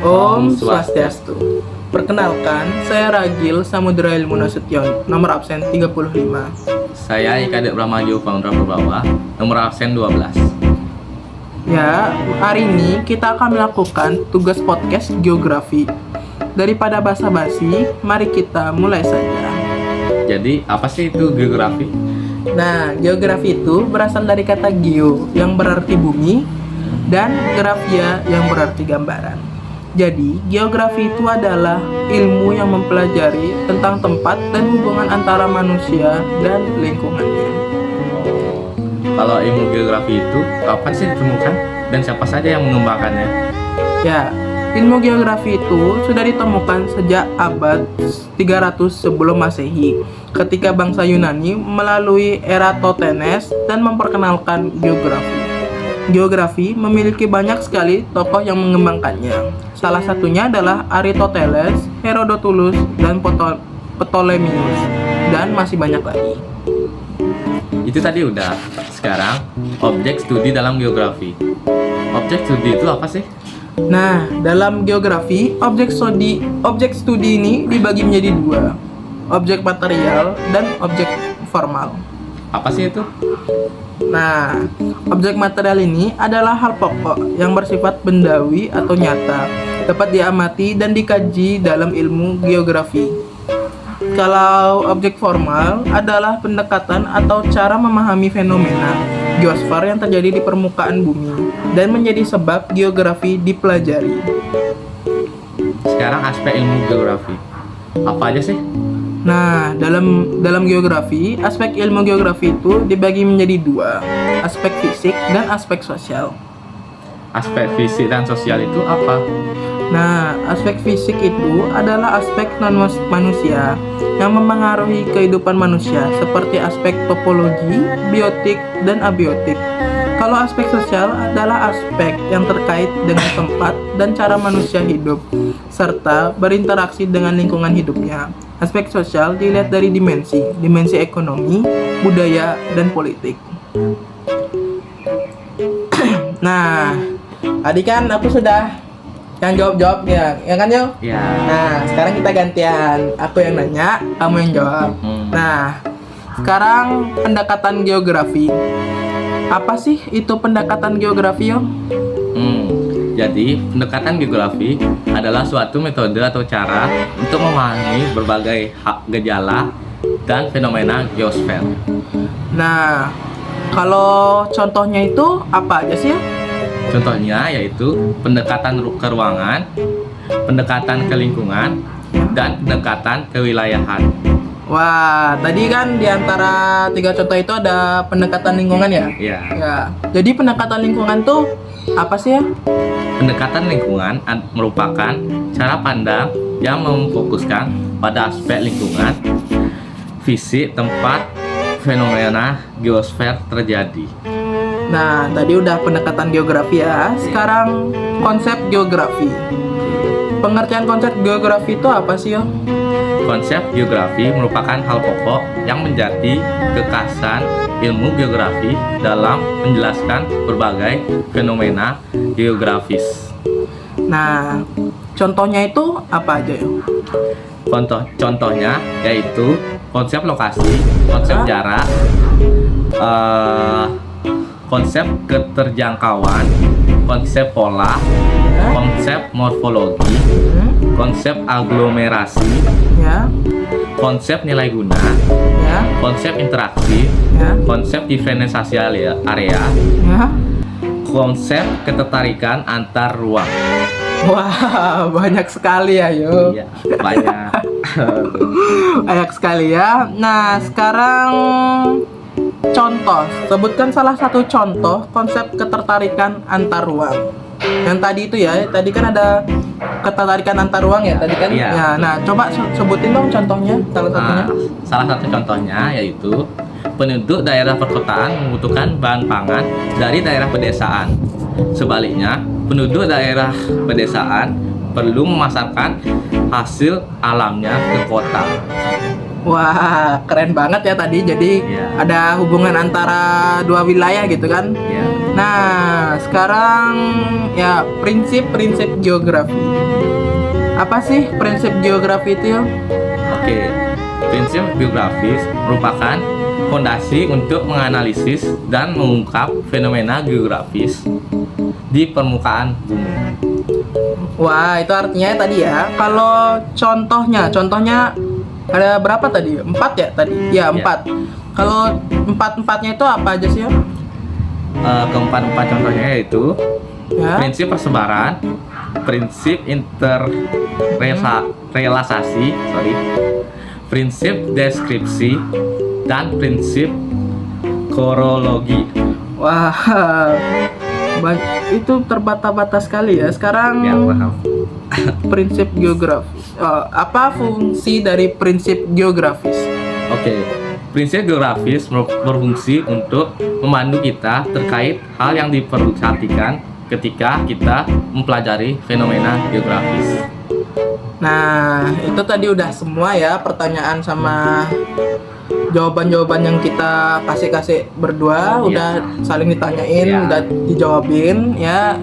Om Swastiastu. Perkenalkan, saya Ragil Samudra Ilmu Nasution, nomor absen 35. Saya Ika Brahmaju Founder Purbawa, nomor absen 12. Ya, hari ini kita akan melakukan tugas podcast geografi. Daripada basa-basi, mari kita mulai saja. Jadi, apa sih itu geografi? Nah, geografi itu berasal dari kata geo yang berarti bumi dan grafia yang berarti gambaran. Jadi, geografi itu adalah ilmu yang mempelajari tentang tempat dan hubungan antara manusia dan lingkungannya. Kalau ilmu geografi itu kapan sih ditemukan dan siapa saja yang mengembangkannya? Ya, ilmu geografi itu sudah ditemukan sejak abad 300 sebelum Masehi, ketika bangsa Yunani melalui Eratosthenes dan memperkenalkan geografi. Geografi memiliki banyak sekali tokoh yang mengembangkannya. Salah satunya adalah Aristoteles, Herodotus, dan Ptolemeus, dan masih banyak lagi. Itu tadi udah. Sekarang, objek studi dalam geografi. Objek studi itu apa sih? Nah, dalam geografi, objek studi ini dibagi menjadi dua, objek material dan objek formal. Apa sih itu? Nah, objek material ini adalah hal pokok yang bersifat bendawi atau nyata, dapat diamati dan dikaji dalam ilmu geografi. Kalau objek formal adalah pendekatan atau cara memahami fenomena geosfer yang terjadi di permukaan bumi dan menjadi sebab geografi dipelajari. Sekarang aspek ilmu geografi. Apa aja sih? Nah, dalam geografi, aspek ilmu geografi itu dibagi menjadi dua, aspek fisik dan aspek sosial. Aspek fisik dan sosial itu apa? Nah, aspek fisik itu adalah aspek non-manusia yang mempengaruhi kehidupan manusia, seperti aspek topologi, biotik, dan abiotik. Kalau aspek sosial adalah aspek yang terkait dengan tempat dan cara manusia hidup, serta berinteraksi dengan lingkungan hidupnya. Aspek sosial dilihat dari dimensi ekonomi, budaya, dan politik. Nah, tadi kan aku sudah yang jawab ya kan Yo? Ya. Nah, sekarang kita gantian. Aku yang nanya, kamu yang jawab. Nah, sekarang pendekatan geografi. Apa sih itu pendekatan geografi, Yo? Jadi, pendekatan geografi adalah suatu metode atau cara untuk memahami berbagai gejala dan fenomena geosfer. Nah, kalau contohnya itu apa aja sih, Yo? Contohnya yaitu pendekatan ke ruangan, pendekatan ke lingkungan, dan pendekatan kewilayahan. Wah, tadi kan di antara tiga contoh itu ada pendekatan lingkungan ya? Ya. Ya. Jadi pendekatan lingkungan tuh apa sih ya? Pendekatan lingkungan merupakan cara pandang yang memfokuskan pada aspek lingkungan, fisik tempat fenomena geosfer terjadi. Nah, tadi udah pendekatan geografi ya. Sekarang konsep geografi. Pengertian konsep geografi itu apa sih, Yo? Konsep geografi merupakan hal pokok yang menjadi kekasan ilmu geografi dalam menjelaskan berbagai fenomena geografis. Nah, contohnya itu apa aja, Yo? Contohnya yaitu konsep lokasi, konsep jarak, konsep keterjangkauan, konsep pola, konsep morfologi, konsep aglomerasi, Ya, konsep nilai guna, ya, konsep interaksi, ya, konsep diferensiasi area, ya. konsep ketertarikan antar ruang. Wah, banyak sekali ya, Yo. Iya, banyak. Banyak sekali ya. Nah, sekarang contoh. Sebutkan salah satu contoh konsep ketertarikan antar ruang. Yang tadi itu ya, tadi kan ada ketertarikan antar ruang ya, tadi kan. Iya. Ya, nah, coba sebutin dong contohnya, salah satunya. Salah satu contohnya yaitu penduduk daerah perkotaan membutuhkan bahan pangan dari daerah pedesaan. Sebaliknya, penduduk daerah pedesaan perlu memasarkan hasil alamnya ke kota. Wah, keren banget ya tadi. Jadi Iya. ada hubungan antara dua wilayah gitu kan. Ya. Nah, sekarang ya prinsip-prinsip geografi. Apa sih prinsip geografi itu, Yul? Oke, prinsip geografis merupakan fondasi untuk menganalisis dan mengungkap fenomena geografis di permukaan bumi. Wah, itu artinya tadi ya. Kalau contohnya ada berapa tadi? 4 ya tadi? Ya, 4. Kalau empat-empatnya itu apa aja sih, Yul? Keempat contohnya yaitu Ya. prinsip persebaran, prinsip interrelasasi, prinsip deskripsi, dan prinsip korologi. Wah, itu terbata-bata sekali ya. Sekarang Ya, paham. prinsip geografis. Apa fungsi dari prinsip geografis? Oke, prinsip geografis berfungsi untuk memandu kita terkait hal yang diperhatikan ketika kita mempelajari fenomena geografis. Nah, itu tadi udah semua ya pertanyaan sama jawaban-jawaban yang kita kasih berdua. Iya. Udah saling ditanyain, Iya. udah dijawabin ya.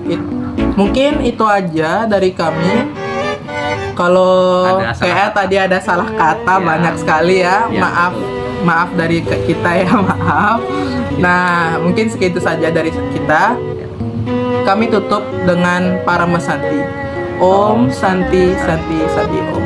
Mungkin itu aja dari kami. Kalau Ada salah kayak kata. tadi ada salah kata Iya. banyak sekali ya. Iya. Maaf dari kita ya, maaf. Nah, mungkin segitu saja dari kita. Kami tutup dengan para mesanti. Om Santi Santi Santi Om.